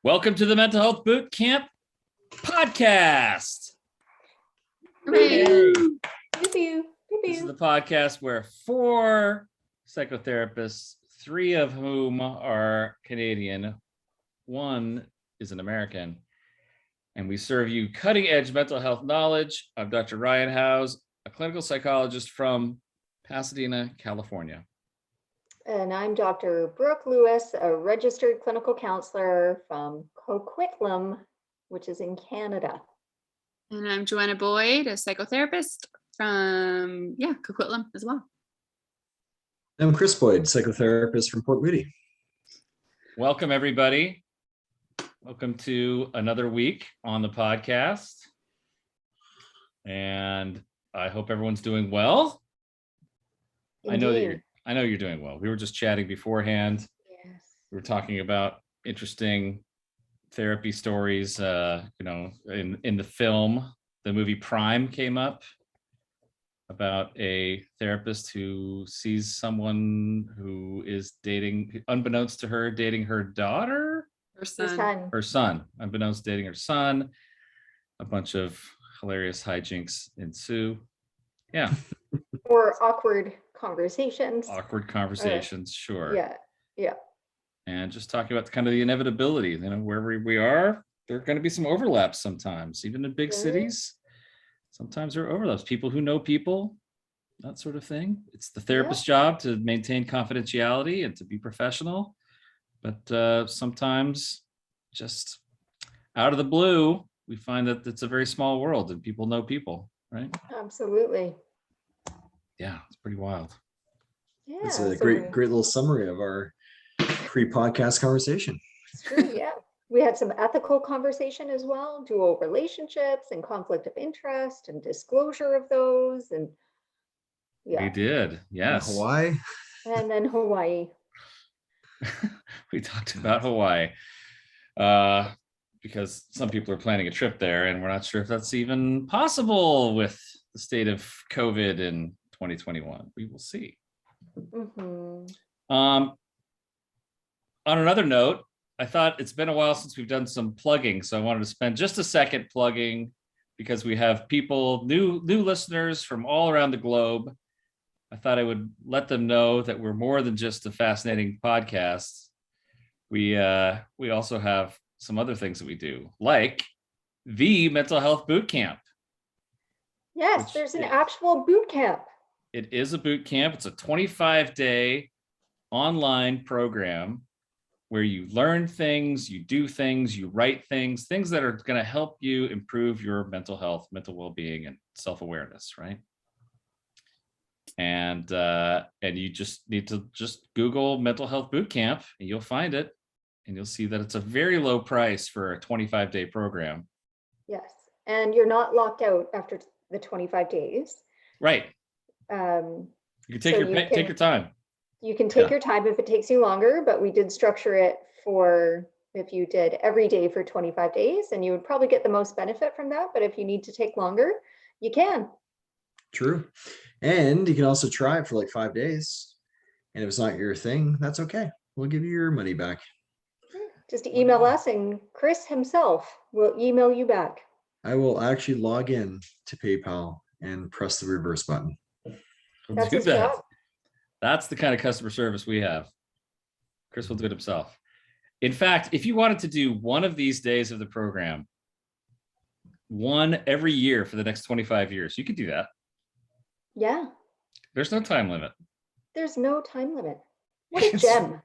Welcome to the Mental Health Boot Camp podcast. Hooray. This is the podcast where 4 psychotherapists, 3 of whom are Canadian, 1 is an American, and we serve you cutting-edge mental health knowledge. I'm Dr. Ryan Howes, a clinical psychologist from Pasadena, California. And I'm Dr. Brooke Lewis, a registered clinical counselor from Coquitlam, which is in Canada. And I'm Joanna Boyd, a psychotherapist from, Coquitlam as well. I'm Chris Boyd, psychotherapist from Port Moody. Welcome, everybody. Welcome to another week on the podcast. And I hope everyone's doing well. Indeed. I know you're doing well. We were just chatting beforehand. Yes. We were talking about interesting therapy stories. In the film, the movie Prime came up about a therapist who sees someone who is dating, unbeknownst to her, dating her daughter? Her son. Her son, unbeknownst dating her son. A bunch of hilarious hijinks ensue. Yeah. Or awkward conversations. Sure. Yeah. And just talking about kind of the inevitability, wherever we are, there are going to be some overlaps sometimes, even in big cities. Sometimes there are overlaps. People who know people, that sort of thing. It's the therapist's job to maintain confidentiality and to be professional. But sometimes just out of the blue, we find that it's a very small world and people know people, right? Absolutely. Yeah, it's pretty wild. Yeah. It's a great little summary of our pre-podcast conversation. It's true, yeah. We had some ethical conversation as well, dual relationships and conflict of interest and disclosure of those. And We did, yes. Hawaii. And then Hawaii. We talked about Hawaii because some people are planning a trip there and we're not sure if that's even possible with the state of COVID in 2021. We will see. Mm-hmm. On another note, I thought it's been a while since we've done some plugging, so I wanted to spend just a second plugging because we have people, new listeners from all around the globe. I thought I would let them know that we're more than just a fascinating podcast. We also have some other things that we do, like the Mental Health Boot Camp. Yes, there's an actual boot camp. It is a boot camp. It's a 25-day online program where you learn things, you do things, you write things that are going to help you improve your mental health, mental well-being, and self-awareness, right? And you just need to Google Mental Health Boot Camp and you'll find it. And you'll see that it's a very low price for a 25-day program. Yes, and you're not locked out after the 25 days. Right. You can take your time. You can take your time if it takes you longer, but we did structure it for if you did every day for 25 days, and you would probably get the most benefit from that. But if you need to take longer, you can. True. And you can also try it for like 5 days. And if it's not your thing, that's okay. We'll give you your money back. Just email us and Chris himself will email you back. I will actually log in to PayPal and press the reverse button. That's his job. That's the kind of customer service we have. Chris will do it himself. In fact, if you wanted to do one of these days of the program, one every year for the next 25 years, you could do that. Yeah. There's no time limit. There's no time limit. What a gem.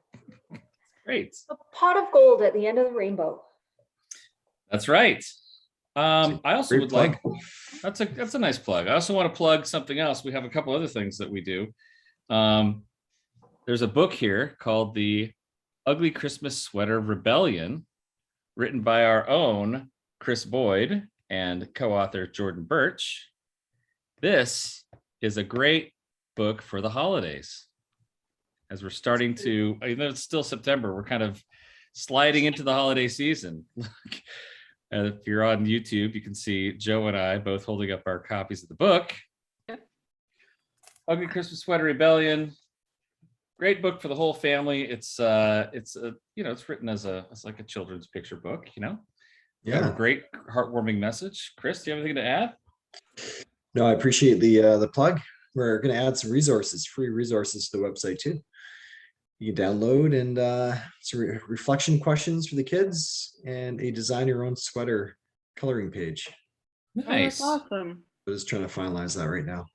Great. A pot of gold at the end of the rainbow. That's right. I also would plug. That's a nice plug. I also want to plug something else. We have a couple other things that we do. There's a book here called The Ugly Christmas Sweater Rebellion, written by our own Chris Boyd and co-author Jordan Birch. This is a great book for the holidays. As we're starting to, even though it's still September, we're kind of sliding into the holiday season. And if you're on YouTube, you can see Joe and I both holding up our copies of the book. Ugly Christmas Sweater Rebellion. great book for the whole family. It's it's written as like a children's picture book, Got a Yeah. great heartwarming message. Chris, do you have anything to add? No, I appreciate the plug. We're going to add some resources, free resources to the website too. You can download and some reflection questions for the kids and a design your own sweater coloring page. Nice. Oh, that's awesome. I'm just trying to finalize that right now.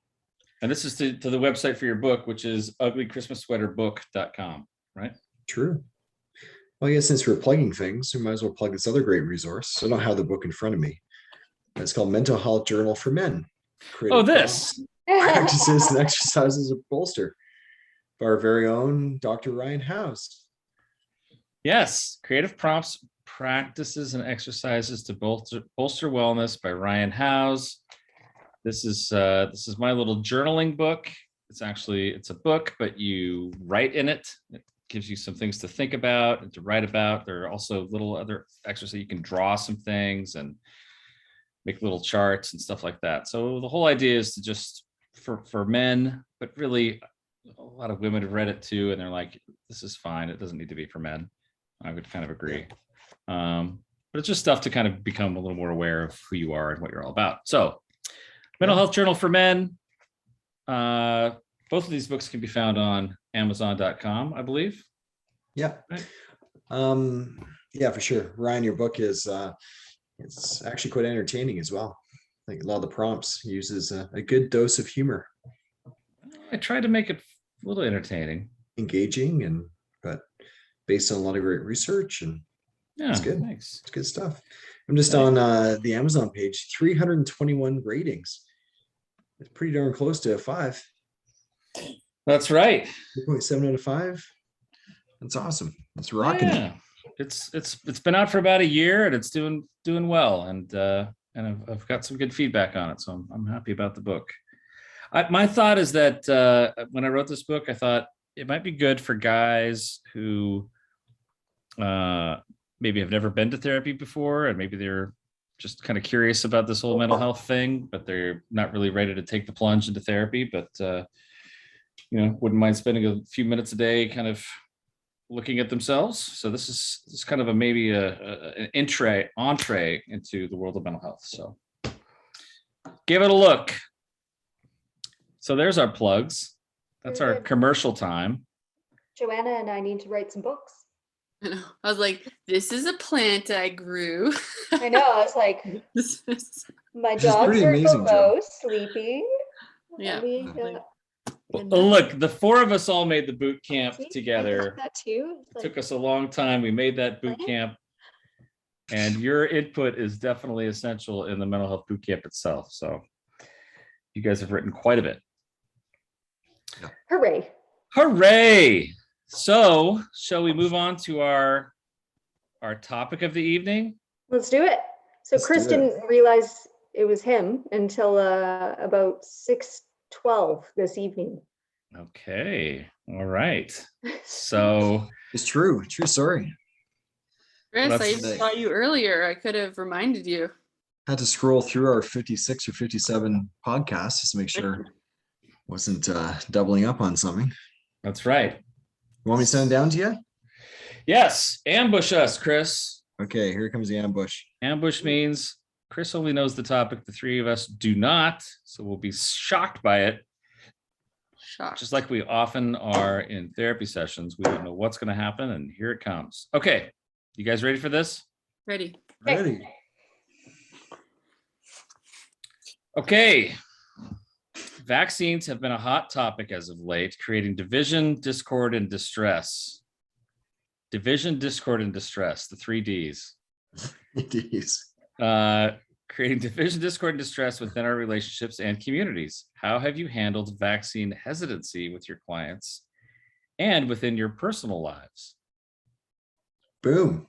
And this is to the website for your book, which is uglychristmassweaterbook.com, right? True. Well, I guess since we're plugging things, we might as well plug this other great resource. I don't have the book in front of me. It's called Mental Health Journal for Men. Oh, this. Practices and exercises of bolster by our very own Dr. Ryan House. Yes, creative prompts, practices, and exercises to bolster wellness by Ryan Howes. This is my little journaling book. It's a book, but you write in it. It gives you some things to think about and to write about. There are also little other exercises. You can draw some things and make little charts and stuff like that. So the whole idea is to just for men, but really a lot of women have read it too, and they're like, this is fine. It doesn't need to be for men. I would kind of agree. But it's just stuff to kind of become a little more aware of who you are and what you're all about. So Mental Health Journal for Men. Both of these books can be found on Amazon.com, I believe. Yeah. Right. Yeah, for sure. Ryan, your book is it's actually quite entertaining as well. Like a lot of the prompts uses a good dose of humor. I tried to make it a little entertaining. Engaging but based on a lot of great research, and Yeah, it's good. Thanks. It's good stuff. I'm just on the Amazon page, 321 ratings. It's pretty darn close to a 5. That's right. 3.7 out of 5. That's awesome. It's rocking. Yeah. It's been out for about a year and it's doing well, and I've got some good feedback on it, so I'm happy about the book. My thought is that when I wrote this book, I thought it might be good for guys who maybe have never been to therapy before, and maybe they're just kind of curious about this whole mental health thing, but they're not really ready to take the plunge into therapy, but wouldn't mind spending a few minutes a day kind of looking at themselves. So this is kind of an entree into the world of mental health. So give it a look. So there's our plugs. That's our commercial time. Joanna and I need to write some books. I know. I was like, this is a plant I grew. I know. I was like, my dogs pretty are amazing, below sleeping. Yeah. Well, look, the 4 of us all made the boot camp together. That too. It took us a long time. We made that boot camp, and your input is definitely essential in the mental health boot camp itself. So you guys have written quite a bit. Hooray. Hooray. So shall we move on to our topic of the evening? Let's do it. So Chris didn't realize it was him until about 6:12 this evening. Okay. All right. So It's true story. Chris, I even saw you earlier. I could have reminded you. Had to scroll through our 56 or 57 podcasts just to make sure I wasn't doubling up on something. That's right. You want me to send it down to you? Yes. Ambush us, Chris. Okay, here comes the ambush. Ambush means Chris only knows the topic. The 3 of us do not. So we'll be shocked by it. Shocked. Just like we often are in therapy sessions. We don't know what's going to happen, and here it comes. Okay. You guys ready for this? Ready. Ready. Okay. Vaccines have been a hot topic as of late, creating division, discord, and distress. Division, discord, and distress, the 3 Ds. Ds. Creating division, discord, and distress within our relationships and communities. How have you handled vaccine hesitancy with your clients and within your personal lives? Boom.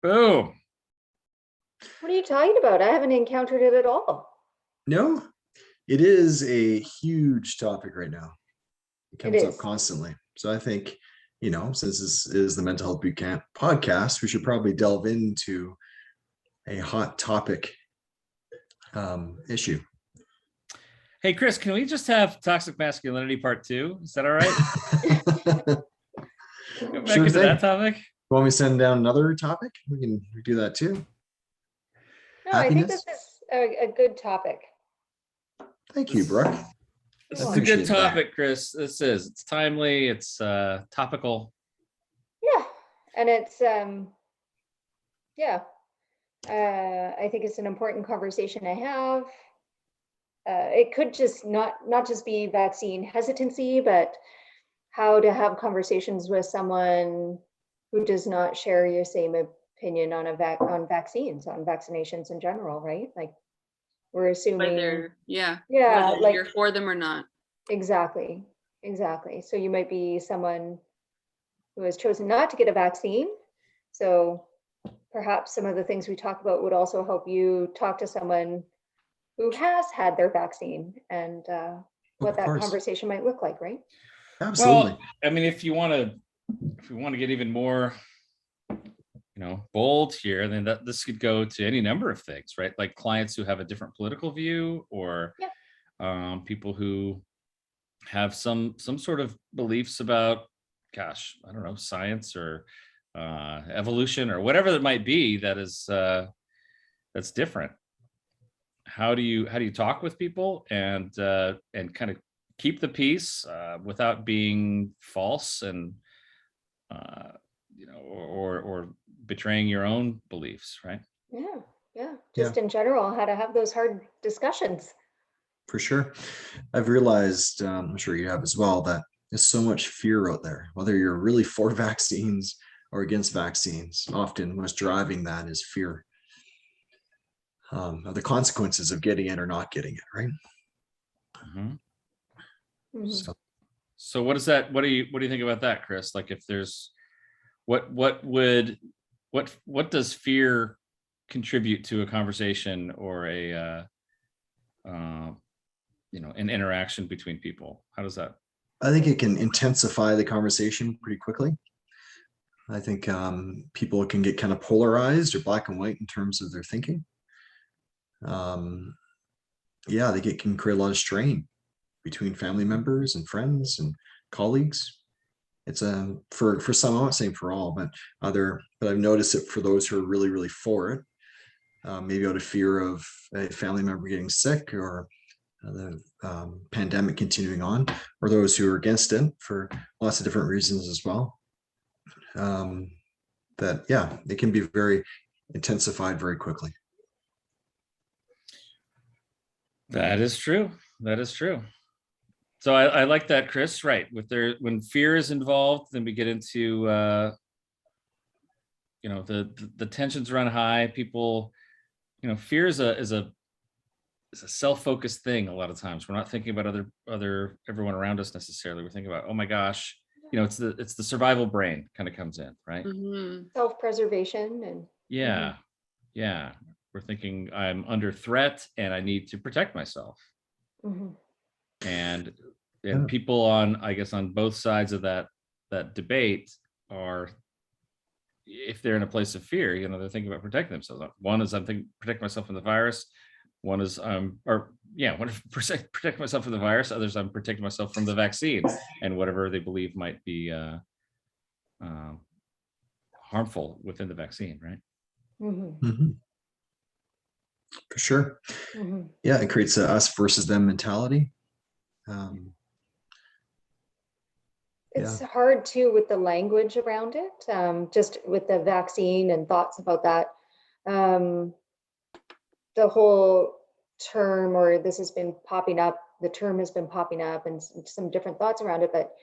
Boom. What are you talking about? I haven't encountered it at all. No, it is a huge topic right now. It comes up constantly. So I think, since this is the Mental Health Bootcamp podcast, we should probably delve into a hot topic issue. Hey, Chris, can we just have toxic masculinity part 2? Is that all right? Go back Sure into thing. that topic. Want me to send down another topic? We can do that too. No, I think Happiness? this is a good topic. Thank you, Brooke. This You're is a good Appreciate that. topic, Chris. It's timely, it's topical. Yeah, and it's yeah. I think it's an important conversation to have. It could just not just be vaccine hesitancy, but how to have conversations with someone who does not share your same opinion on on vaccines, on vaccinations in general, right? Like we're assuming, Whether, yeah, yeah, whether like you're for them or not. exactly. So you might be someone who has chosen not to get a vaccine. So perhaps some of the things we talk about would also help you talk to someone who has had their vaccine and what that course. conversation might look like, right? Absolutely. Well, I mean, if we want to get even more, bold here, then this could go to any number of things, right? Like clients who have a different political view, or people who have some sort of beliefs about, gosh, I don't know, science or evolution or whatever that might be, that is that's different. How do you talk with people and kind of keep the peace without being false and or betraying your own beliefs, right? Yeah. Just in general, how to have those hard discussions. For sure. I've realized, I'm sure you have as well, that there's so much fear out there, whether you're really for vaccines or against vaccines. Often what's driving that is fear of the consequences of getting it or not getting it, right? Mhm. So what is that? What do you think about that, Chris? Like, if there's what does fear contribute to a conversation or a an interaction between people? How does that? I think it can intensify the conversation pretty quickly. I think people can get kind of polarized or black and white in terms of their thinking. Yeah, can create a lot of strain between family members and friends and colleagues. It's for some, I'm not saying for all, but I've noticed it for those who are really, really for it. Maybe out of fear of a family member getting sick or the pandemic continuing on, or those who are against it for lots of different reasons as well. It can be very intensified very quickly. That is true. So I like that, Chris. Right. When fear is involved, then we get into the tensions run high. People, fear is a self-focused thing. A lot of times we're not thinking about everyone around us necessarily. We're thinking about, oh my gosh, it's the survival brain kind of comes in, right? Mm-hmm. Self-preservation and yeah. We're thinking I'm under threat and I need to protect myself. And people on both sides of that debate are, if they're in a place of fear, they're thinking about protecting themselves. One is I'm thinking protect myself from the virus. One is protect myself from the virus. Others, I'm protecting myself from the vaccine and whatever they believe might be harmful within the vaccine, right? For sure. Yeah, it creates a us versus them mentality. It's hard too with the language around it, just with the vaccine and thoughts about that. The whole term, or this has been popping up, the term has been popping up and some different thoughts around it, but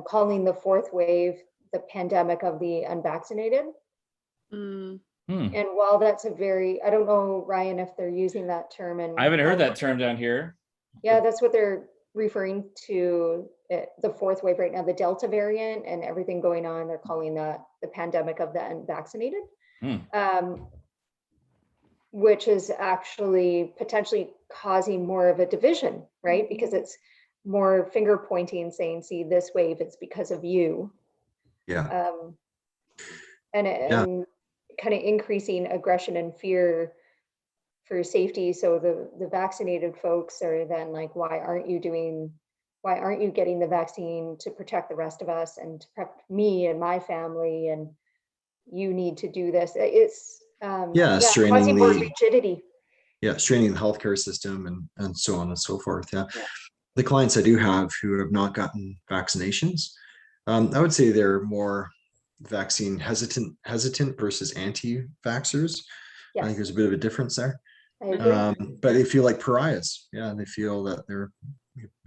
calling the fourth wave the pandemic of the unvaccinated. And while that's I don't know, Ryan, if they're using that term. And I haven't heard that term down here. Yeah, that's what they're referring to, the fourth wave right now, the Delta variant and everything going on. They're calling that the pandemic of the unvaccinated, which is actually potentially causing more of a division, right? Because it's more finger pointing, saying, see, this wave, it's because of you. And kind of increasing aggression and fear for safety. So the vaccinated folks are then like, why aren't you getting the vaccine to protect the rest of us and to protect me and my family? And you need to do this. It's straining causing more the rigidity. straining the healthcare system and so on and so forth. Yeah. The clients I do have who have not gotten vaccinations, I would say they're more vaccine hesitant versus anti-vaxxers. I think Yes, there's a bit of a difference there. I agree. But they feel like pariahs. Yeah, they feel that they're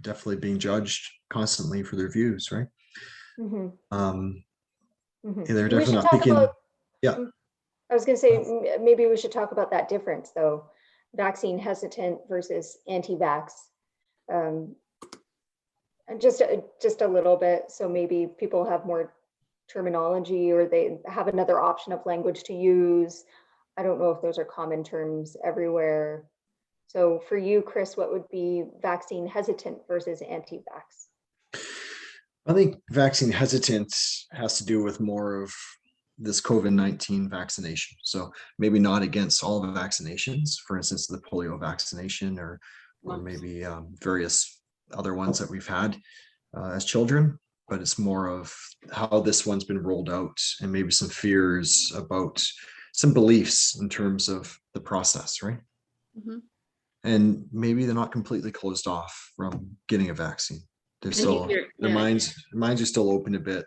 definitely being judged constantly for their views, right? Mhm, Um, mhm. they're We definitely should not talk picking. about, Yeah. I was going to say, maybe we should talk about that difference though. Vaccine hesitant versus anti-vax. Um, and just a little bit. So maybe people have more terminology or they have another option of language to use. I don't know if those are common terms everywhere. So for you, Chris, what would be vaccine hesitant versus anti-vax? I think vaccine hesitance has to do with more of this COVID-19 vaccination. So maybe not against all the vaccinations, for instance, the polio vaccination or maybe various other ones that we've had as children, but it's more of how this one's been rolled out and maybe some fears about some beliefs in terms of the process, right? Mhm. And maybe they're not completely closed off from getting a vaccine. They're And still you're- their yeah. minds are still open a bit.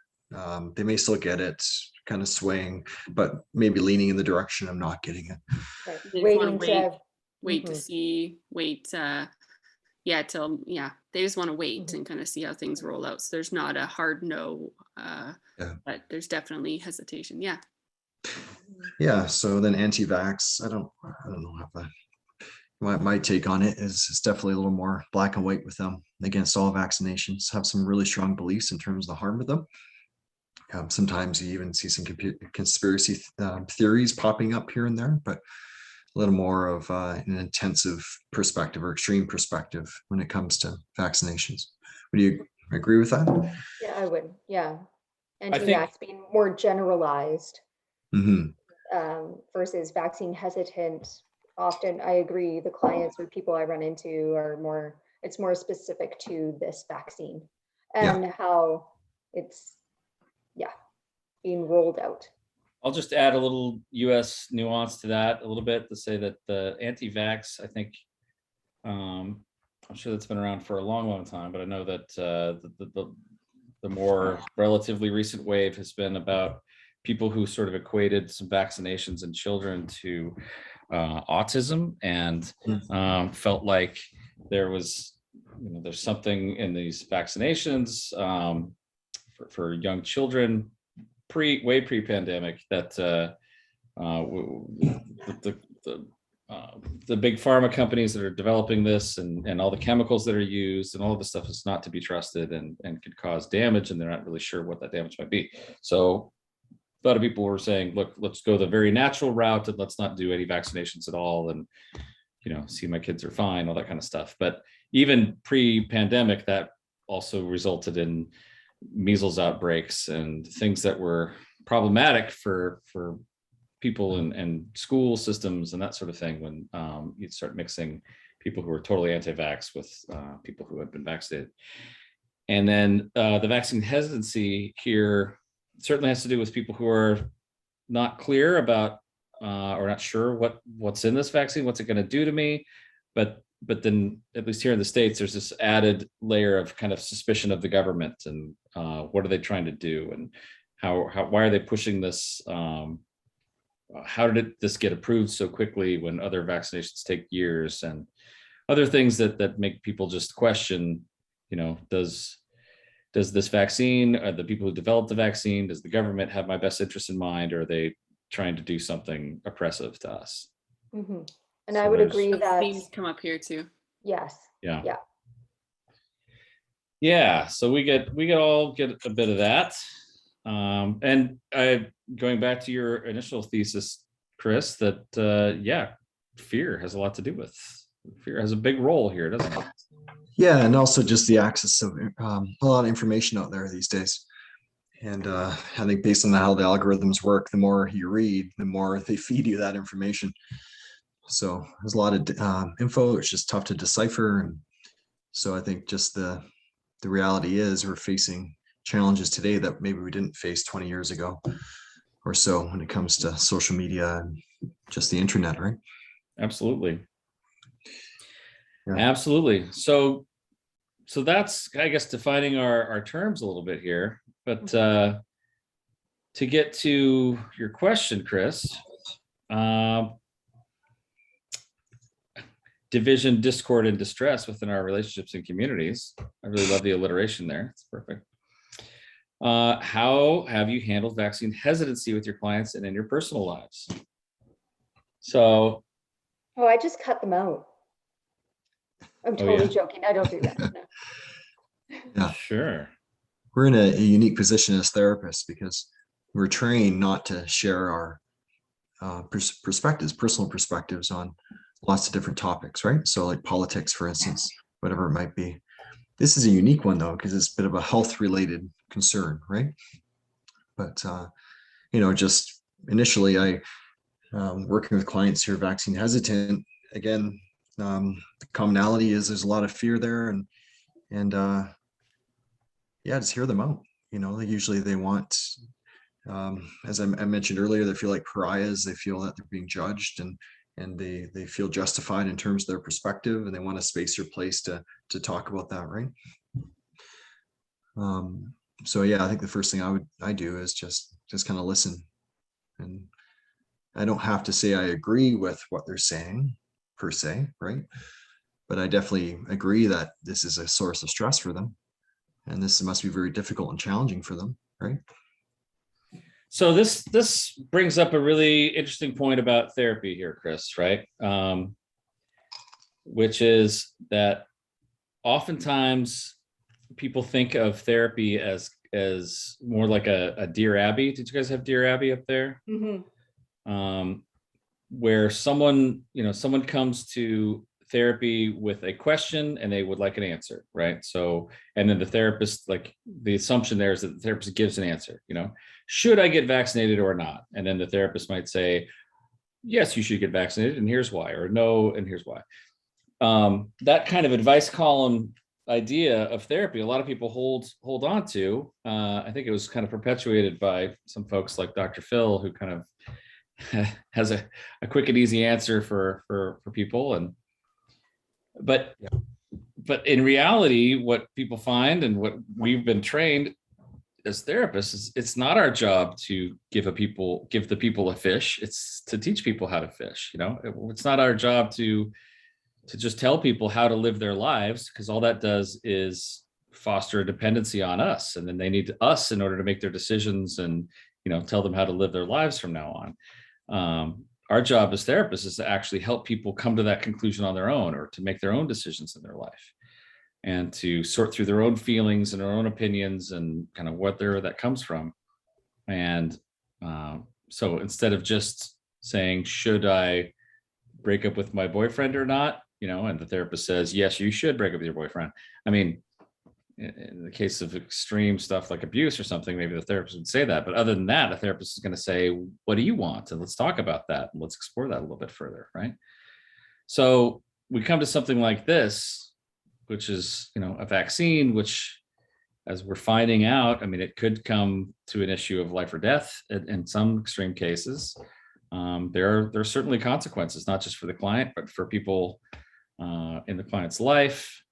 They may still get it, kind of swaying, but maybe leaning in the direction of not getting it. Right. They just wanna Waiting to wait to Mhm. see, till they just want to wait and kind of see how things roll out. So there's not a hard no, but there's definitely hesitation. Yeah. Yeah. So then anti-vax, I don't know how that. My take on it is it's definitely a little more black and white with them against all vaccinations. Have some really strong beliefs in terms of the harm of them. Sometimes you even see some conspiracy theories popping up here and there, but a little more of an intensive perspective or extreme perspective when it comes to vaccinations. Would you agree with that? Yeah, I would. Yeah. I think Anti-vax being more generalized Mm-hmm. Versus vaccine hesitant. Often, I agree, the clients or people I run into are more, it's more specific to this vaccine and how it's, being rolled out. I'll just add a little US nuance to that a little bit to say that the anti-vax, I think, I'm sure that's been around for a long, long time, but I know that the more relatively recent wave has been about people who sort of equated some vaccinations in children to autism and felt like there was, there's something in these vaccinations for young children way pre-pandemic that the big pharma companies that are developing this and all the chemicals that are used and all of the stuff is not to be trusted and could cause damage, and they're not really sure what that damage might be. So a lot of people were saying, look, let's go the very natural route and let's not do any vaccinations at all, and see my kids are fine, all that kind of stuff. But even pre-pandemic, that also resulted in measles outbreaks and things that were problematic for people and school systems and that sort of thing when you'd start mixing people who were totally anti-vax with people who had been vaccinated. And then the vaccine hesitancy here certainly has to do with people who are not clear about or not sure what's in this vaccine, what's it going to do to me. But then, at least here in the States, there's this added layer of kind of suspicion of the government and what are they trying to do and why are they pushing this? How did this get approved so quickly when other vaccinations take years and other things that make people just question, does this vaccine, the people who developed the vaccine, does the government have my best interest in mind, or are they trying to do something oppressive to us? Mm-hmm. And So I would there's- agree Those that, themes come up here too. yes, Yeah, so we all get a bit of that. And going back to your initial thesis, Chris, that fear has a lot to do with fear has a big role here, doesn't it? Yeah, and also just the access of a lot of information out there these days. And I think based on how the algorithms work, the more you read, the more they feed you that information. So there's a lot of info. It's just tough to decipher. And so I think just the reality is we're facing challenges today that maybe we didn't face 20 years ago or so when it comes to social media and just the internet, right? Absolutely. Yeah. Absolutely. So that's, I guess, defining our terms a little bit here. But to get to your question, Chris, division, discord, and distress within our relationships and communities. I really love the alliteration there. It's perfect. How have you handled vaccine hesitancy with your clients and in your personal lives? So, Oh, I just cut them out. I'm totally joking. I don't do that. No. Yeah. Sure. We're in a unique position as therapists because we're trained not to share our perspectives, personal perspectives on lots of different topics, right? So like politics, for instance, whatever it might be. This is a unique one though, because it's a bit of a health related concern, right? But, just initially I, working with clients who are vaccine hesitant, again, the commonality is there's a lot of fear there and just hear them out. Usually they want, as I mentioned earlier, they feel like pariahs. They feel that they're being judged and they feel justified in terms of their perspective and they want a space or place to talk about that, right? So yeah, I think the first thing I do is just kind of listen. And I don't have to say I agree with what they're saying per se, right? But I definitely agree that this is a source of stress for them. And this must be very difficult and challenging for them, right? So this brings up a really interesting point about therapy here, Chris, right? Which is that oftentimes people think of therapy as more like a Dear Abby. Did you guys have Dear Abby up there? Mm-hmm. Where someone comes to therapy with a question and they would like an answer, right? So, and then the therapist, like the assumption there is that the therapist gives an answer, should I get vaccinated or not? And then the therapist might say, yes, you should get vaccinated and here's why, or no, and here's why. That kind of advice column idea of therapy, a lot of people hold on to. I think it was kind of perpetuated by some folks like Dr. Phil, who kind of has a quick and easy answer for people. But in reality, what people find and what we've been trained as therapists is it's not our job to give the people a fish. It's to teach people how to fish. It's not our job to just tell people how to live their lives, because all that does is foster a dependency on us, and then they need us in order to make their decisions and tell them how to live their lives from now on. Our job as therapists is to actually help people come to that conclusion on their own, or to make their own decisions in their life, and to sort through their own feelings and their own opinions and kind of what that comes from. And so instead of just saying, should I break up with my boyfriend or not, and the therapist says, yes, you should break up with your boyfriend. I mean, in the case of extreme stuff like abuse or something, maybe the therapist would say that. But other than that, a therapist is going to say, what do you want? And let's talk about that. And let's explore that a little bit further, right? So we come to something like this, which is, a vaccine, which, as we're finding out, I mean, it could come to an issue of life or death in some extreme cases. There are certainly consequences, not just for the client, but for people in the client's life.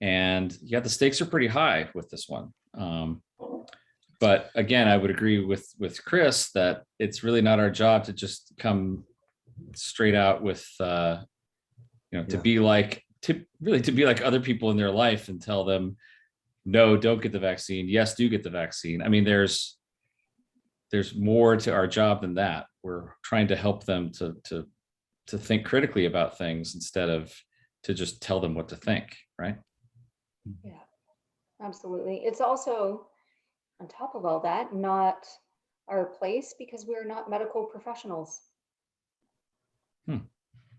And the stakes are pretty high with this one. But again, I would agree with Chris that it's really not our job to just come straight out with, to be like other people in their life and tell them, no, don't get the vaccine. Yes, do get the vaccine. I mean, there's more to our job than that. We're trying to help them to think critically about things instead of to just tell them what to think, right? Yeah, absolutely. It's also, on top of all that, not our place because we're not medical professionals.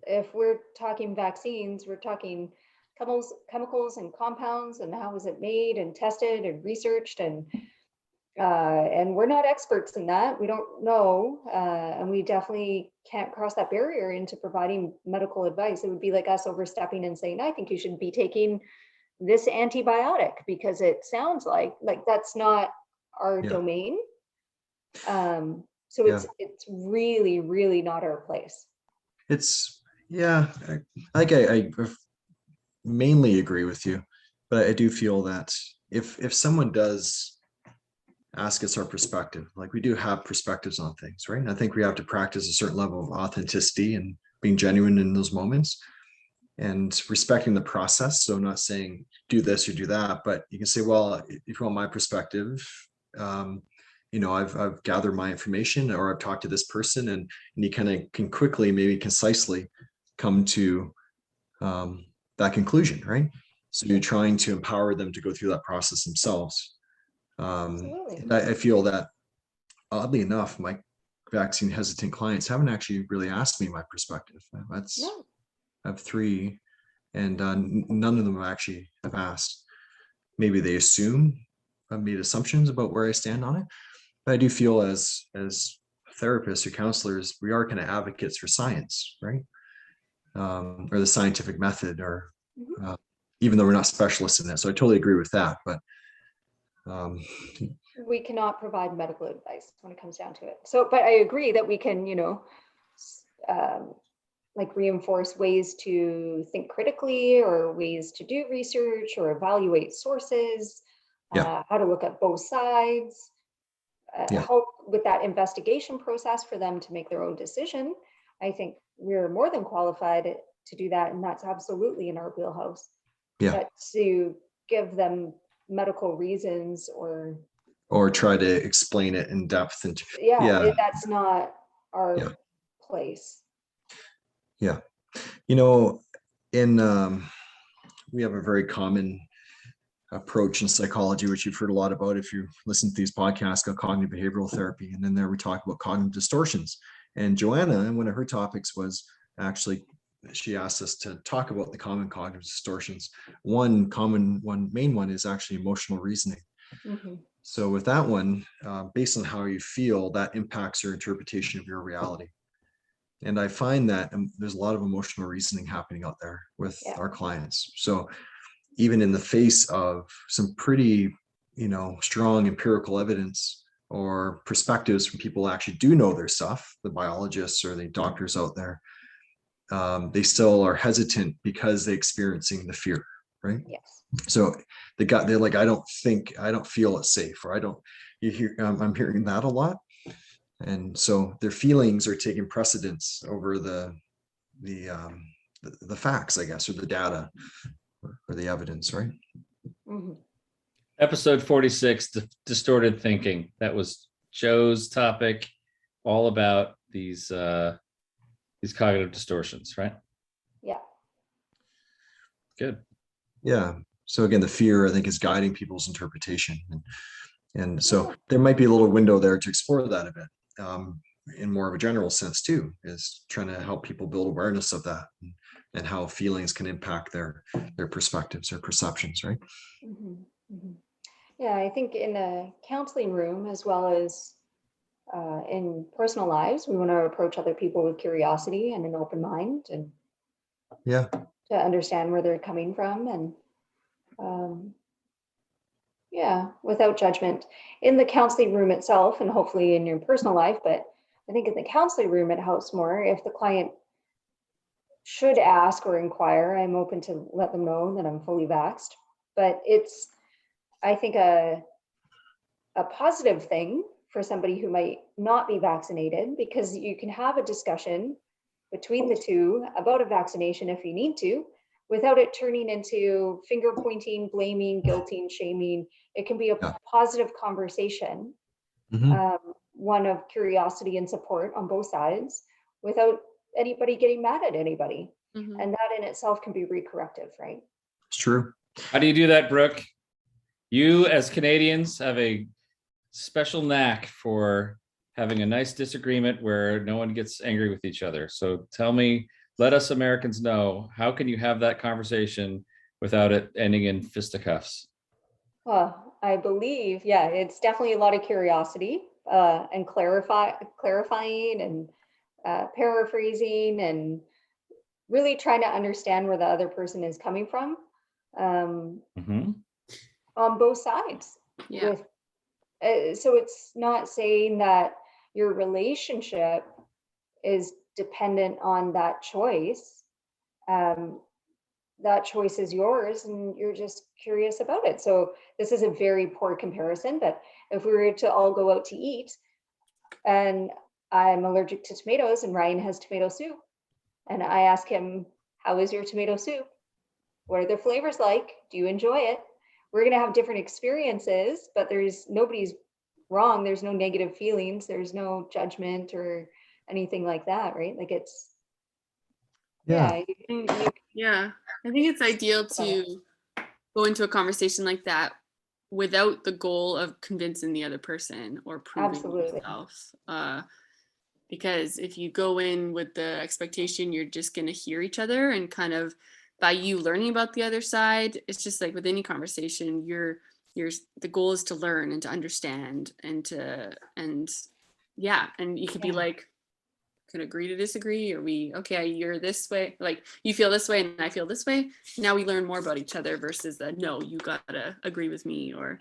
If we're talking vaccines, we're talking chemicals and compounds and how is it made and tested and researched, and And we're not experts in that. We don't know. And we definitely can't cross that barrier into providing medical advice. It would be like us overstepping and saying, I think you should be taking this antibiotic because it sounds like that's not our domain. So it's really, really not our place. It's, I mainly agree with you, but I do feel that if someone does ask us our perspective, like we do have perspectives on things, right? And I think we have to practice a certain level of authenticity and being genuine in those moments and respecting the process. So not saying do this or do that, but you can say, well, if you want my perspective, I've gathered my information, or I've talked to this person, and you kind of can quickly, maybe concisely come to that conclusion, right? So you're trying to empower them to go through that process themselves. And I feel that, oddly enough, my vaccine hesitant clients haven't actually really asked me my perspective. I have 3, and none of them actually have asked. Maybe they assume I've made assumptions about where I stand on it. But I do feel as therapists or counselors, we are kind of advocates for science, right? Or the scientific method, or even though we're not specialists in it. So I totally agree with that. But we cannot provide medical advice when it comes down to it. So, but I agree that we can, like reinforce ways to think critically, or ways to do research, or evaluate sources, how to look at both sides, help with that investigation process for them to make their own decision. I think we're more than qualified to do that, and that's absolutely in our wheelhouse. But to give them medical reasons or try to explain it in depth, and that's not our place. We have a very common approach in psychology, which you've heard a lot about if you listen to these podcasts, called cognitive behavioral therapy. And then there we talk about cognitive distortions. And Joanna, and one of her topics was actually, she asked us to talk about the common cognitive distortions. One main one is actually emotional reasoning. So with that one, based on how you feel, that impacts your interpretation of your reality. And I find that there's a lot of emotional reasoning happening out there with our clients. So even in the face of some pretty, strong empirical evidence or perspectives from people who actually do know their stuff, the biologists or the doctors out there, they still are hesitant because they're experiencing the fear, right? Yes. So they're like, I don't feel it's safe, or I'm hearing that a lot. And so their feelings are taking precedence over the facts, I guess, or the data or the evidence, right? Episode 46, distorted thinking. That was Joe's topic, all about these cognitive distortions, right? Yeah. Good. Yeah. So again, the fear, I think, is guiding people's interpretation, and so there might be a little window there to explore that a bit, in more of a general sense too, is trying to help people build awareness of that, and how feelings can impact their perspectives or perceptions, right? Yeah, I think in a counseling room, as well as in personal lives, we want to approach other people with curiosity and an open mind, and to understand where they're coming from, and without judgment in the counseling room itself, and hopefully in your personal life. But I think in the counseling room, it helps more if the client should ask or inquire. I'm open to let them know that I'm fully vaxxed, but it's, I think, a positive thing for somebody who might not be vaccinated, because you can have a discussion between the two about a vaccination if you need to, without it turning into finger pointing, blaming, guilting, shaming. It can be a positive conversation, one of curiosity and support on both sides, without anybody getting mad at anybody. And that in itself can be re-corrective, right? It's true. How do you do that, Brooke? You, as Canadians, have a special knack for having a nice disagreement where no one gets angry with each other. So tell me, let us Americans know, how can you have that conversation without it ending in fisticuffs? Well, I believe, yeah, it's definitely a lot of curiosity and clarifying and paraphrasing and really trying to understand where the other person is coming from Mhm. on both sides. Yeah. With so it's not saying that your relationship is dependent on that choice. That choice is yours and you're just curious about it. So this is a very poor comparison, but if we were to all go out to eat and I'm allergic to tomatoes and Ryan has tomato soup and I ask him, how is your tomato soup? What are the flavors like? Do you enjoy it? We're going to have different experiences, but nobody's wrong. There's no negative feelings. There's no judgment or anything like that, right? Like it's, Yeah. Yeah, I think it's ideal to go into a conversation like that without the goal of convincing the other person or proving Absolutely. yourself. Because if you go in with the expectation you're just going to hear each other and kind of by you learning about the other side, it's just like with any conversation, the goal is to learn and to understand and you could be like, can agree to disagree, or okay, you're this way, like you feel this way and I feel this way. Now we learn more about each other versus that, no, you gotta agree with me, or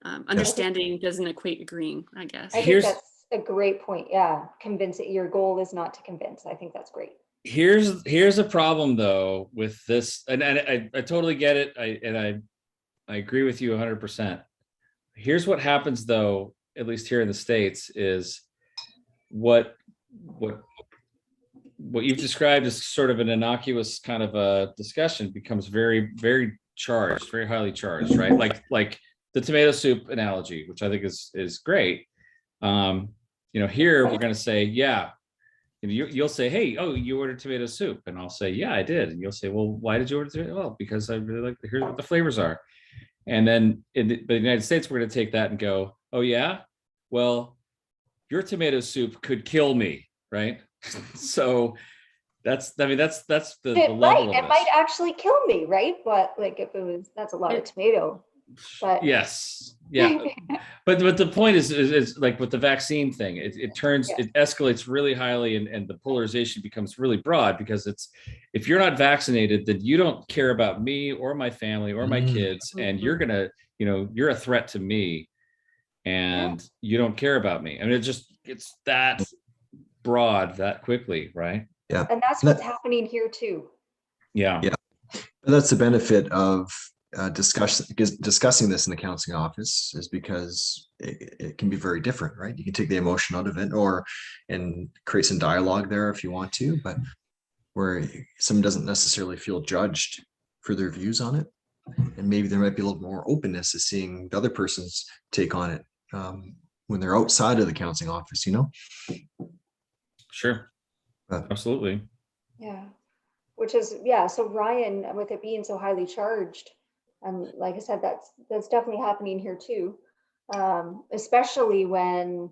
understanding doesn't equate agreeing, I guess. I think that's a great point. Yeah. Your goal is not to convince. I think that's great. Here's a problem though with this, and I totally get it. I agree with you 100%. Here's what happens though, at least here in the States, is what you've described as sort of an innocuous kind of a discussion becomes very, very charged, very highly charged, right? Like the tomato soup analogy, which I think is great. Here we're going to say, yeah, you'll say, hey, oh, you ordered tomato soup, and I'll say, yeah, I did, and you'll say, well, why did you order tomato? Well, because I really like. Here's what the flavors are, and then in the United States, we're going to take that and go, oh yeah, well, your tomato soup could kill me, right? So that's the level of it this. might actually kill me, right? But like if that's a lot of tomato. But yes, yeah. but the point is like with the vaccine thing, it escalates really highly, and the polarization becomes really broad, because it's, if you're not vaccinated, then you don't care about me or my family or my kids, and you're gonna, you're a threat to me, and you don't care about me. I mean, it's that broad that quickly, right? Yeah. And that's what's happening here too. Yeah. That's the benefit of discussing this in the counseling office, is because it can be very different, right? You can take the emotion out of it and create some dialogue there if you want to, but where someone doesn't necessarily feel judged for their views on it. And maybe there might be a little more openness to seeing the other person's take on it when they're outside of the counseling office, Sure. Absolutely. Yeah. Which is, so Ryan, with it being so highly charged, and like I said, that's definitely happening here too. Especially when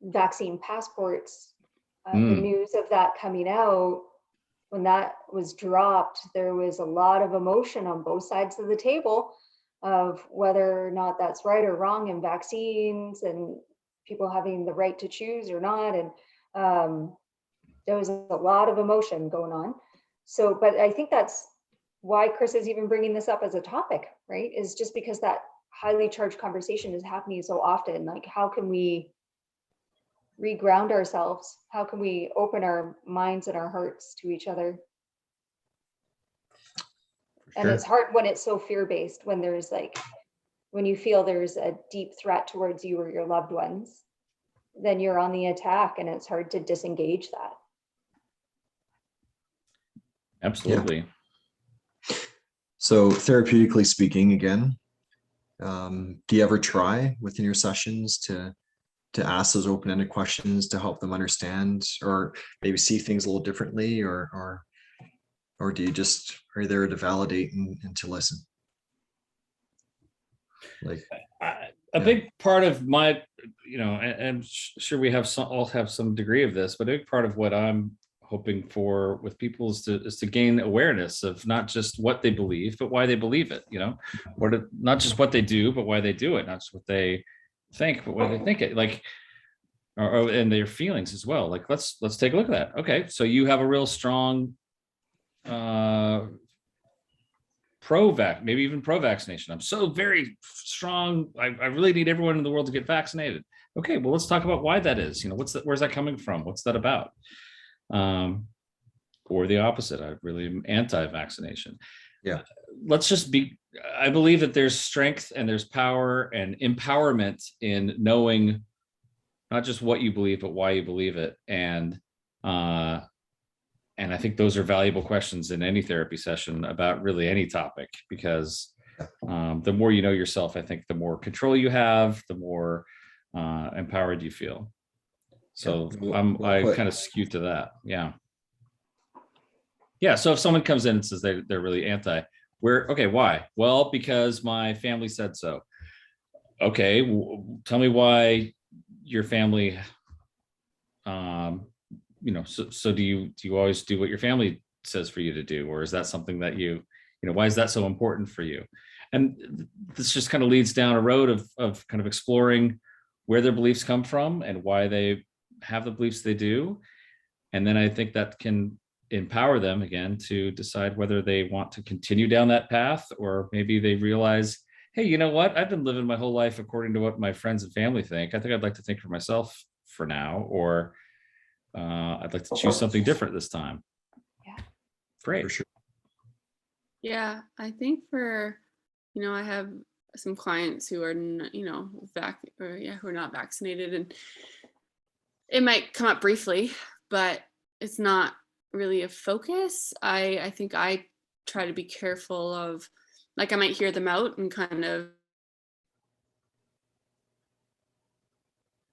vaccine passports, the news of that coming out, when that was dropped, there was a lot of emotion on both sides of the table of whether or not that's right or wrong in vaccines and people having the right to choose or not. And there was a lot of emotion going on. So, but I think that's why Chris is even bringing this up as a topic, right? Is just because that highly charged conversation is happening so often. Like, how can we reground ourselves? How can we open our minds and our hearts to each other? And it's hard when it's so fear-based, when there's when you feel there's a deep threat towards you or your loved ones, then you're on the attack and it's hard to disengage that. Absolutely. Yeah. So therapeutically speaking, again, do you ever try within your sessions to ask those open-ended questions to help them understand or maybe see things a little differently, or do you just are you there to validate and to listen? Like a big part of my, I'm sure we all have some degree of this, but a big part of what I'm hoping for with people is to gain awareness of not just what they believe, but why they believe it, not just what they do, but why they do it, not just what they think, but why they think it, like, and their feelings as well. Like, let's take a look at that. Okay, so you have a real strong maybe even pro-vaccination. I'm so very strong. I really need everyone in the world to get vaccinated. Okay, well, let's talk about why that is. Where's that coming from? What's that about? Or the opposite. I really am anti-vaccination. Yeah. I believe that there's strength and there's power and empowerment in knowing not just what you believe, but why you believe it. And I think those are valuable questions in any therapy session about really any topic, because the more you know yourself, I think the more control you have, the more empowered you feel. So I kind of skew to that. Yeah. Yeah. So if someone comes in and says they're really anti, why? Well, because my family said so. Okay. Tell me why your family, so do you always do what your family says for you to do? Or is that something that why is that so important for you? And this just kind of leads down a road of kind of exploring where their beliefs come from and why they have the beliefs they do. And then I think that can empower them again to decide whether they want to continue down that path, or maybe they realize, hey, you know what? I've been living my whole life according to what my friends and family think. I think I'd like to think for myself for now, or I'd like to choose something different this time. Yeah. Great. For sure. Yeah, I think I have some clients who are, who are not vaccinated, and it might come up briefly, but it's not really a focus. I think I try to be careful of, like, I might hear them out and kind of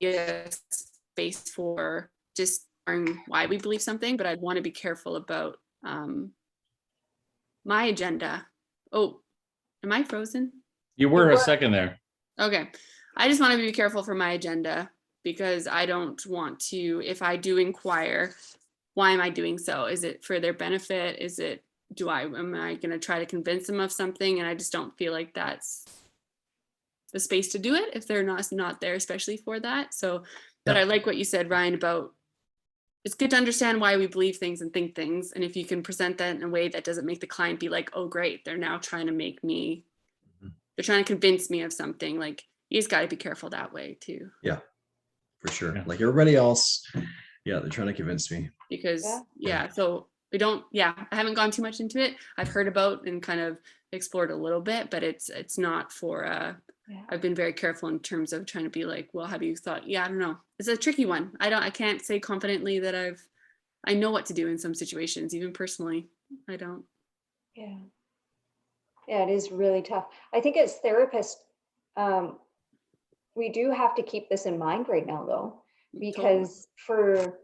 space for just why we believe something, but I'd want to be careful about my agenda. Oh, am I frozen? You were a second there. Okay. I just want to be careful for my agenda, because I don't want to, if I do inquire, why am I doing so? Is it for their benefit? Am I going to try to convince them of something? And I just don't feel like that's the space to do it if they're not there, especially for that. So, but I like what you said, Ryan, about it's good to understand why we believe things and think things. And if you can present that in a way that doesn't make the client be like, oh, great, they're now trying to they're trying to convince me of something. Like, you just got to be careful that way too. Yeah, for sure. Yeah. Like everybody else. Yeah, they're trying to convince me. Because so I haven't gone too much into it. I've heard about and kind of explored a little bit, but it's not for I've been very careful in terms of trying to be like, well, have you thought? Yeah, I don't know. It's a tricky one. I can't say confidently that I know what to do in some situations, even personally. I don't. Yeah. Yeah, it is really tough. I think as therapists, we do have to keep this in mind right now, though, because for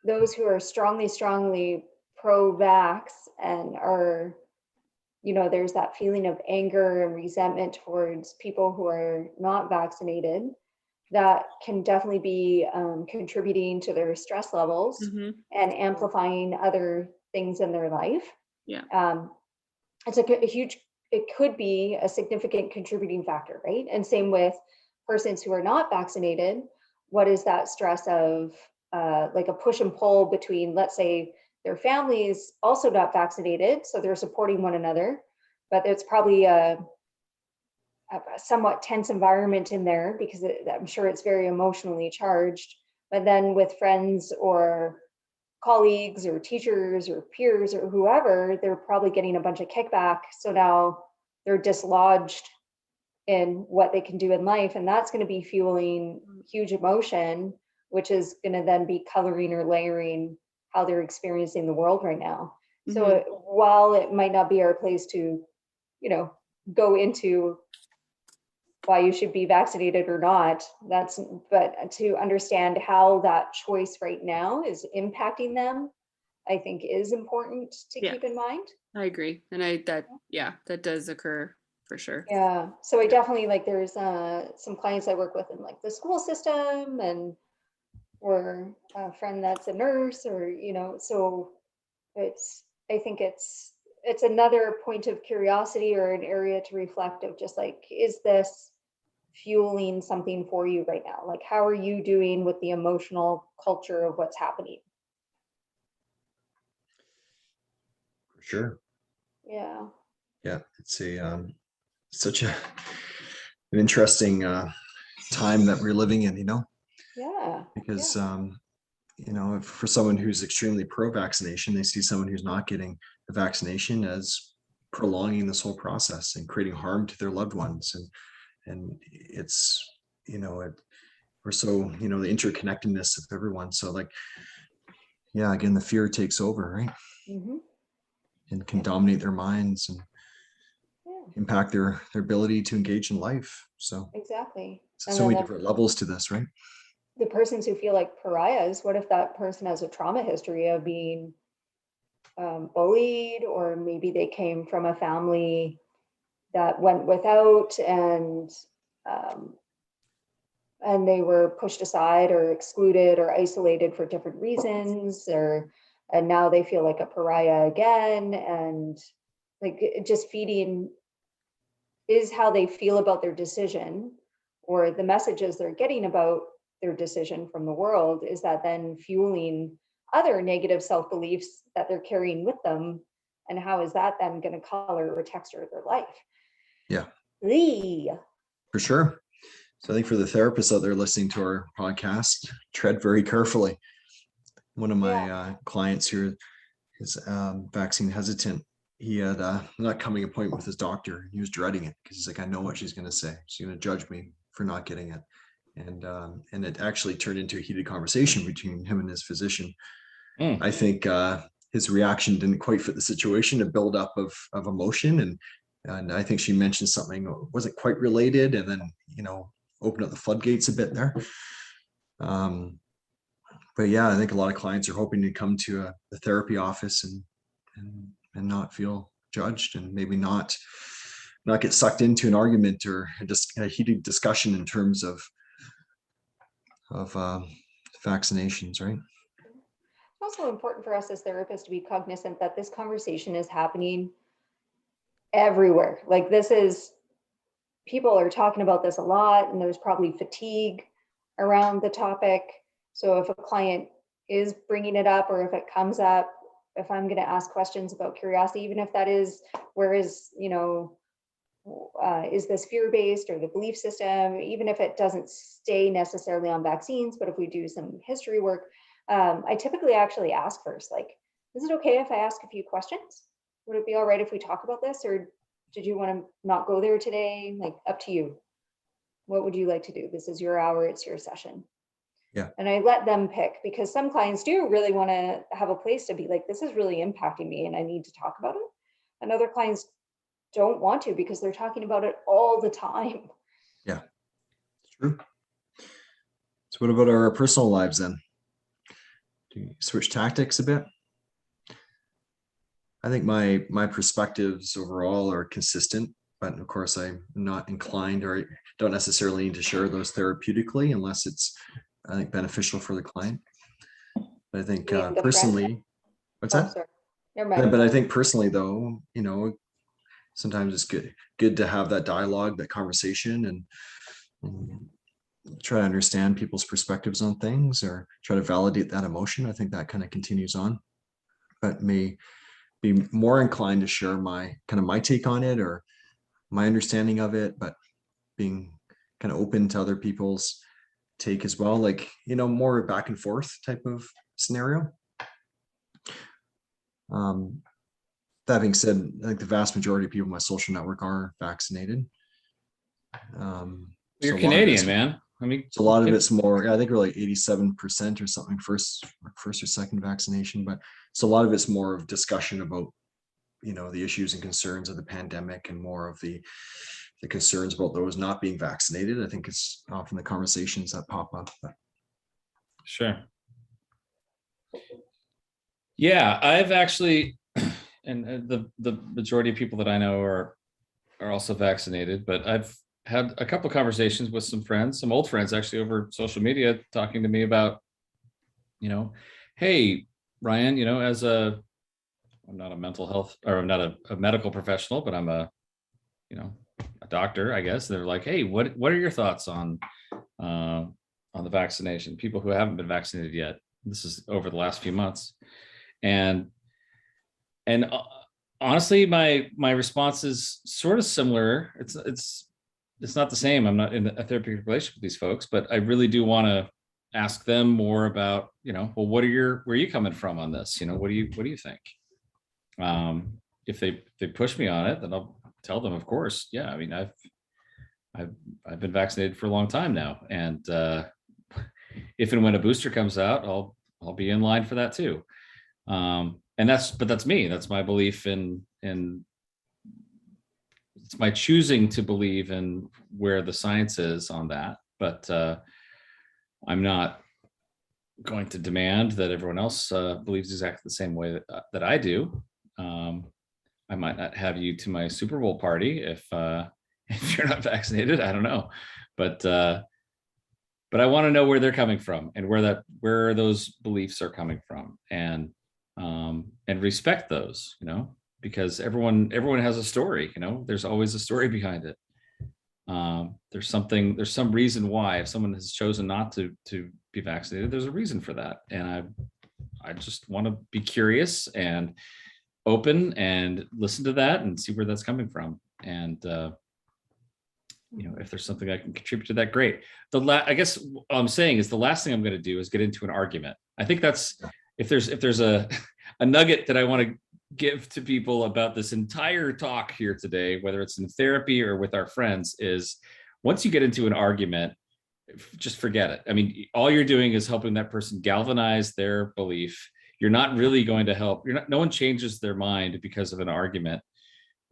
those who are strongly pro-vax and are, there's that feeling of anger and resentment towards people who are not vaccinated, that can definitely be contributing to their stress levels and amplifying other things in their life. Yeah. It could be a significant contributing factor, right? And same with persons who are not vaccinated. What is that stress of like a push and pull between, let's say, their families also not vaccinated, so they're supporting one another, but it's probably a somewhat tense environment in there because I'm sure it's very emotionally charged. But then with friends or colleagues or teachers or peers or whoever, they're probably getting a bunch of kickback. So now they're dislodged in what they can do in life. And that's going to be fueling huge emotion, which is going to then be coloring or layering how they're experiencing the world right now. So while it might not be our place to, go into why you should be vaccinated or not, but to understand how that choice right now is impacting them, I think is important to keep in mind. I agree. And that does occur for sure. Yeah. So I definitely there's some clients I work with in like the school system and or a friend that's a nurse, or, so I think it's another point of curiosity or an area to reflect of just like, is this fueling something for you right now? Like, how are you doing with the emotional culture of what's happening? For sure. Yeah. Yeah, it's such an interesting time that we're living in, Yeah. because for someone who's extremely pro-vaccination, they see someone who's not getting the vaccination as prolonging this whole process and creating harm to their loved ones. And it's, we're so, the interconnectedness of everyone. So like, yeah, again, the fear takes over, right? Mm-hmm. And can dominate their minds and Yeah, impact their ability to engage in life. So exactly. so And many then different levels to this, right? the persons who feel like pariahs, what if that person has a trauma history of being bullied, or maybe they came from a family that went without, um, and they were pushed aside or excluded or isolated for different reasons, and now they feel like a pariah again, and like just feeding is how they feel about their decision, or the messages they're getting about their decision from the world, is that then fueling other negative self-beliefs that they're carrying with them, and how is that then going to color or texture their life? Yeah, Lee. for sure. So I think for the therapists out there listening to our podcast, tread very carefully. One of my clients here is vaccine hesitant. He had an upcoming appointment with his doctor. He was dreading it because he's like, I know what she's going to say. She's going to judge me for not getting it. And it actually turned into a heated conversation between him and his physician. I think his reaction didn't quite fit the situation, a buildup of emotion. And I think she mentioned something that wasn't quite related, and then, opened up the floodgates a bit there. But yeah, I think a lot of clients are hoping to come to a therapy office and not feel judged, and maybe not get sucked into an argument or just a heated discussion in terms of vaccinations, right? It's also important for us as therapists to be cognizant that this conversation is happening everywhere. Like, people are talking about this a lot, and there's probably fatigue around the topic. So if a client is bringing it up, or if it comes up, if I'm going to ask questions about curiosity, even if that is, is this fear-based or the belief system, even if it doesn't stay necessarily on vaccines, but if we do some history work, I typically actually ask first, like, is it okay if I ask a few questions? Would it be all right if we talk about this, or did you want to not go there today? Like, up to you. What would you like to do? This is your hour, it's your session. Yeah. And I let them pick, because some clients do really want to have a place to be like, this is really impacting me and I need to talk about it. And other clients don't want to, because they're talking about it all the time. Yeah, it's true. So what about our personal lives then? Do you switch tactics a bit? I think my perspectives overall are consistent, but of course I'm not inclined, or I don't necessarily need to share those therapeutically unless it's, I think, beneficial for the client. But I think personally, what's that? Sorry. Never mind. But I think personally though, sometimes it's good to have that dialogue, that conversation, and try to understand people's perspectives on things, or try to validate that emotion. I think that kind of continues on, but may be more inclined to share my take on it or my understanding of it, but being kind of open to other people's take as well, like, more back and forth type of scenario. That being said, I think the vast majority of people in my social network are vaccinated. You're Canadian, man. I mean, so a lot of it's more, I think we're like 87% or something first or second vaccination, but so a lot of it's more of discussion about, the issues and concerns of the pandemic, and more of the concerns about those not being vaccinated. I think it's often the conversations that pop up. But. Sure. Yeah, I've actually, and the majority of people that I know are also vaccinated, but I've had a couple of conversations with some friends, some old friends actually, over social media, talking to me about hey, Ryan, as I'm not a mental health, or I'm not a medical professional, but I'm a doctor, I guess. They're like, hey, what are your thoughts on the vaccination? People who haven't been vaccinated yet. This is over the last few months, and honestly, my response is sort of similar. It's not the same. I'm not in a therapeutic relationship with these folks, but I really do want to ask them more about, well, where are you coming from on this? What do you think? If they push me on it, then I'll tell them, of course, yeah. I mean, I've been vaccinated for a long time now, and if and when a booster comes out, I'll be in line for that too. And that's me. That's my belief in it's my choosing to believe in where the science is on that. But I'm not going to demand that everyone else believes exactly the same way that I do. I might not have you to my Super Bowl party if you're not vaccinated. I don't know, but I want to know where they're coming from and where those beliefs are coming from, and respect those, because everyone has a story. There's always a story behind it. There's some reason why, if someone has chosen not to be vaccinated, there's a reason for that, and I just want to be curious and open and listen to that and see where that's coming from. And if there's something I can contribute to that, great. I guess all I'm saying is the last thing I'm going to do is get into an argument. I think that's, if there's a nugget that I want to give to people about this entire talk here today, whether it's in therapy or with our friends, is once you get into an argument, just forget it. I mean, all you're doing is helping that person galvanize their belief. You're not really going to help. No one changes their mind because of an argument,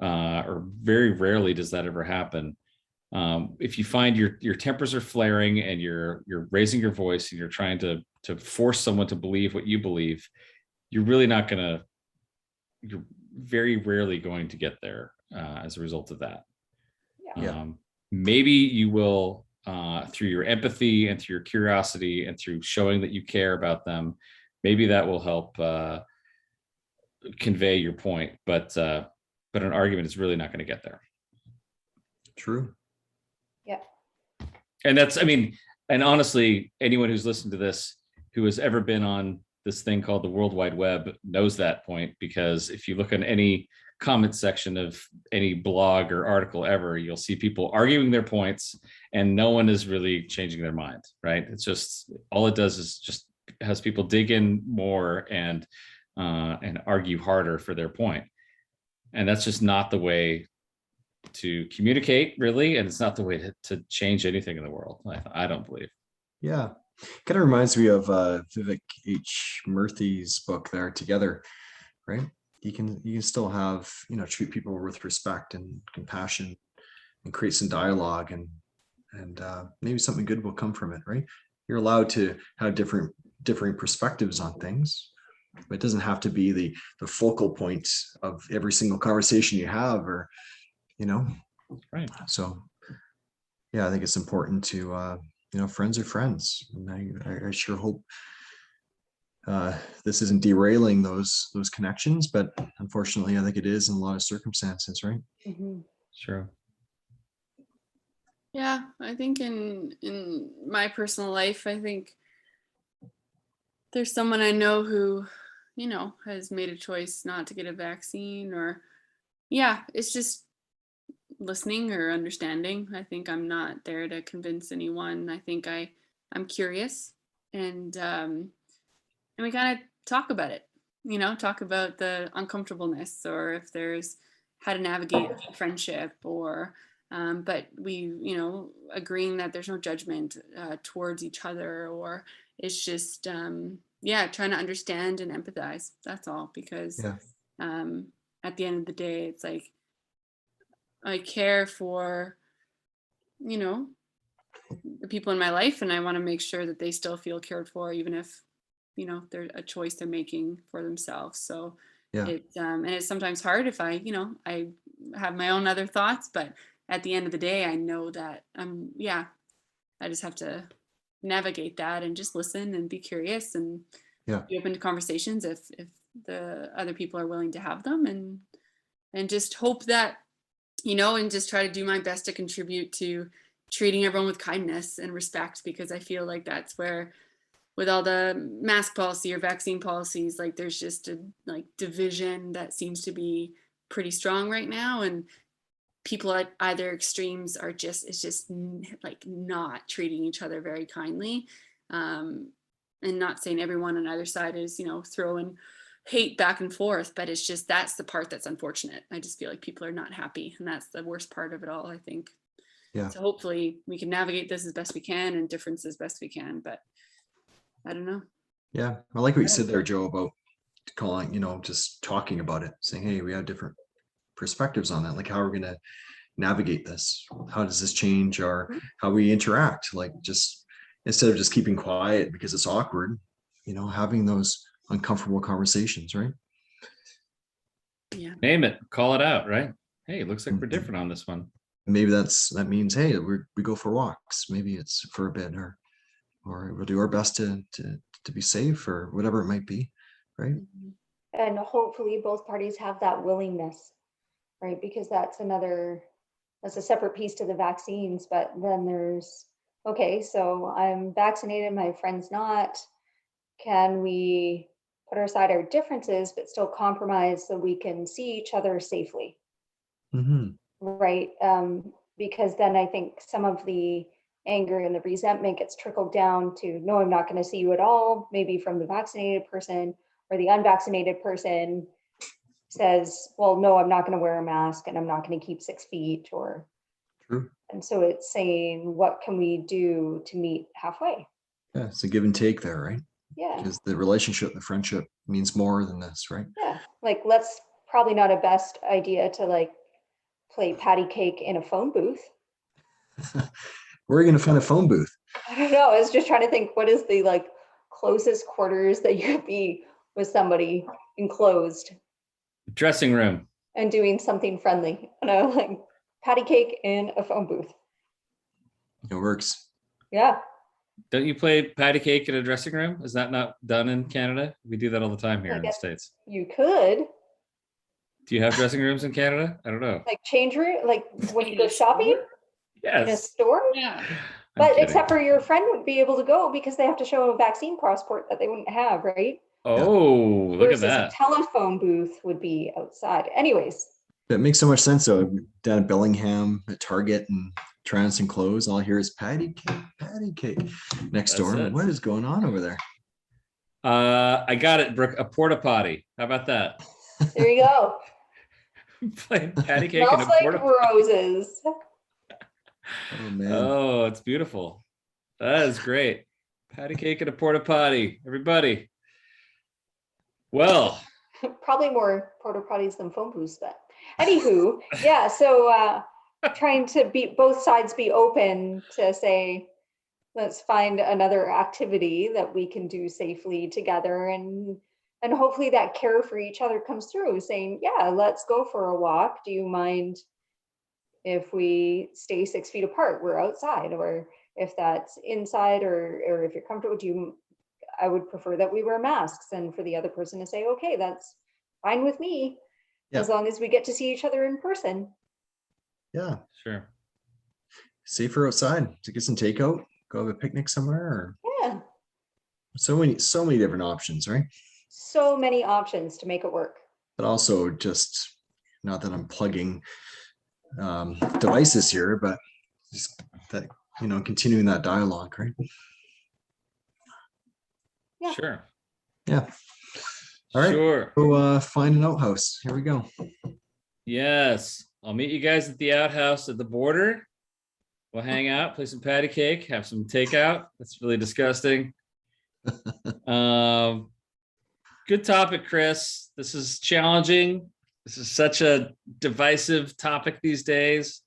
or very rarely does that ever happen. If you find your tempers are flaring and you're raising your voice and you're trying to force someone to believe what you believe, you're very rarely going to get there as a result of that. Yeah. Maybe you will, through your empathy and through your curiosity and through showing that you care about them, maybe that will help convey your point. But an argument is really not going to get there. True. Yeah. And and honestly, anyone who's listened to this, who has ever been on this thing called the World Wide Web, knows that point, because if you look in any comment section of any blog or article ever, you'll see people arguing their points and no one is really changing their mind, right? It's just, all it does is just has people dig in more and argue harder for their point. And that's just not the way to communicate, really, and it's not the way to change anything in the world. I don't believe. Yeah, kind of reminds me of Vivek H. Murthy's book there, Together, right? You can still have, treat people with respect and compassion and create some dialogue, and maybe something good will come from it, right? You're allowed to have different perspectives on things, but it doesn't have to be the focal point of every single conversation you have, or Right. So yeah, I think it's important to friends are friends, and I sure hope this isn't derailing those connections, but unfortunately I think it is in a lot of circumstances, right? Mm-hmm. Sure. Yeah, I think in my personal life, I think there's someone I know who, has made a choice not to get a vaccine, or it's just listening or understanding. I think I'm not there to convince anyone. I think I'm curious, and we kind of talk about it, talk about the uncomfortableness, or if there's how to navigate friendship, or but we, agreeing that there's no judgment towards each other, or it's just trying to understand and empathize. That's all, because at the end of the day, it's like, I care for, the people in my life, and I want to make sure that they still feel cared for, even if, they're a choice they're making for themselves. So it's and it's sometimes hard if I have my own other thoughts, but at the end of the day, I know that I just have to navigate that and just listen and be curious and Yeah. be open to conversations if the other people are willing to have them, and just hope that, and just try to do my best to contribute to treating everyone with kindness and respect, because I feel like that's where, with all the mask policy or vaccine policies, like there's just a division that seems to be pretty strong right now, and people at either extremes are just like not treating each other very kindly, and not saying everyone on either side is throwing hate back and forth, but it's just, that's the part that's unfortunate. I just feel like people are not happy, and that's the worst part of it all, I think. Yeah. So hopefully we can navigate this as best we can and difference as best we can, but I don't know. Yeah. I like what you said there, Joe, about calling, just talking about it, saying, hey, we have different perspectives on that. Like, how we're going to navigate this? How does this change how we interact? Like, just instead of just keeping quiet because it's awkward, having those uncomfortable conversations, right? Yeah. Name it, call it out, right? Hey, it looks like we're different on this one. Maybe that means, hey, we go for walks. Maybe it's for a bit, or we'll do our best to be safe, or whatever it might be, right? And hopefully both parties have that willingness, right? Because that's a separate piece to the vaccines. But then there's, okay, so I'm vaccinated, my friend's not. Can we put aside our differences, but still compromise so we can see each other safely? Mm-hmm. Right. Because then I think some of the anger and the resentment gets trickled down to, no, I'm not going to see you at all. Maybe from the vaccinated person, or the unvaccinated person says, well, no, I'm not going to wear a mask, and I'm not going to keep 6 feet, or. True. And so it's saying, what can we do to meet halfway? Yeah, it's a give and take there, right? Yeah. Because the relationship, the friendship means more than this, right? Yeah. Like, let's probably not a best idea to play patty cake in a phone booth. Where are you going to find a phone booth? I don't know. I was just trying to think, what is the closest quarters that you could be with somebody enclosed Dressing room. and doing something friendly? Like patty cake in a phone booth. It works. Yeah. Don't you play patty cake in a dressing room? Is that not done in Canada? We do that all the time here I in the guess States. you could Do you have dressing rooms in Canada? I don't know. change room, when you In go a shopping store? in a Yes. store. Yeah. I'm But kidding. except for your friend would be able to go because they have to show a vaccine passport that they wouldn't have, right? Oh, look at Versus that. a telephone booth would be outside. Anyways, That makes so much sense. So down at Bellingham, at Target, and trying some clothes, all I hear is patty cake next That's door. it. What is going on over there? I got it, Brooke. A porta potty. How about that? there you go. Playing patty cake in Smells a like porta roses. Oh man. Oh, it's beautiful. That is great. Patty cake in a porta potty, everybody. Well, Probably more porta potties than phone booths, but anywho, yeah. So trying to both sides be open to say, let's find another activity that we can do safely together, and hopefully that care for each other comes through, saying, yeah, let's go for a walk. Do you mind if we stay 6 feet apart? We're outside. Or if that's inside, or if you're comfortable, I would prefer that we wear masks, and for the other person to say, okay, that's fine with me, as long as we get to see each other in person. Yeah. sure. Safer outside to get some takeout, go have a picnic somewhere, or Yeah. so many different options, right? So many options to make it work. But also, just not that I'm plugging devices here, but just that, continuing that dialogue, right? Yeah. Sure. Yeah. All right. Sure. Go find an outhouse. Here we go. Yes. I'll meet you guys at the outhouse at the border. We'll hang out, play some patty cake, have some takeout. That's really disgusting. Good topic, Chris. This is challenging. This is such a divisive topic these days,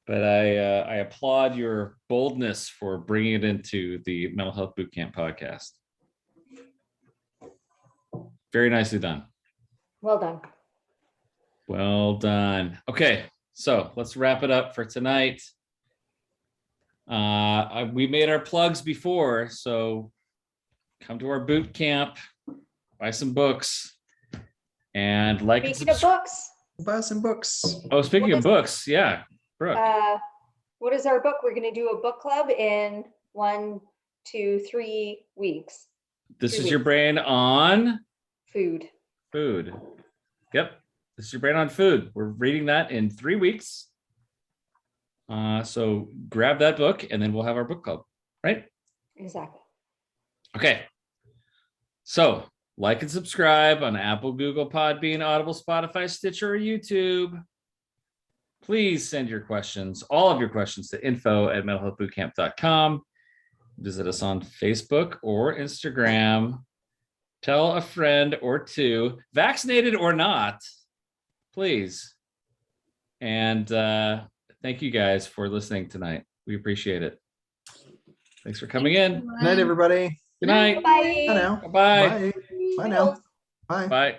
but I applaud your boldness for bringing it into the Mental Health Bootcamp podcast. Very nicely done. Well done. Well done. Okay, so let's wrap it up for tonight. We made our plugs before, so come to our boot camp, buy some books, and like and Speaking of subscribe. books, Buy some books. Oh, speaking What of is- books, yeah, Brooke. what is our book? We're going to do a book club in 1, 2, 3 weeks. This 3 is your weeks. brain on Food. food. Yep, this is your brain on food. We're reading that in 3 weeks. So grab that book, and then we'll have our book club, right? Exactly. Okay. So like and subscribe on Apple, Google, Podbean, Audible, Spotify, Stitcher, or YouTube. Please send your questions, all of your questions, to info@mentalhealthbootcamp.com. Visit us on Facebook or Instagram. Tell a friend or two, vaccinated or not, please. And thank you guys for listening tonight. We appreciate it. Thanks for coming in. Good night, everybody. Good night. Bye. Bye now. Bye. Bye. Bye now. Bye. Bye.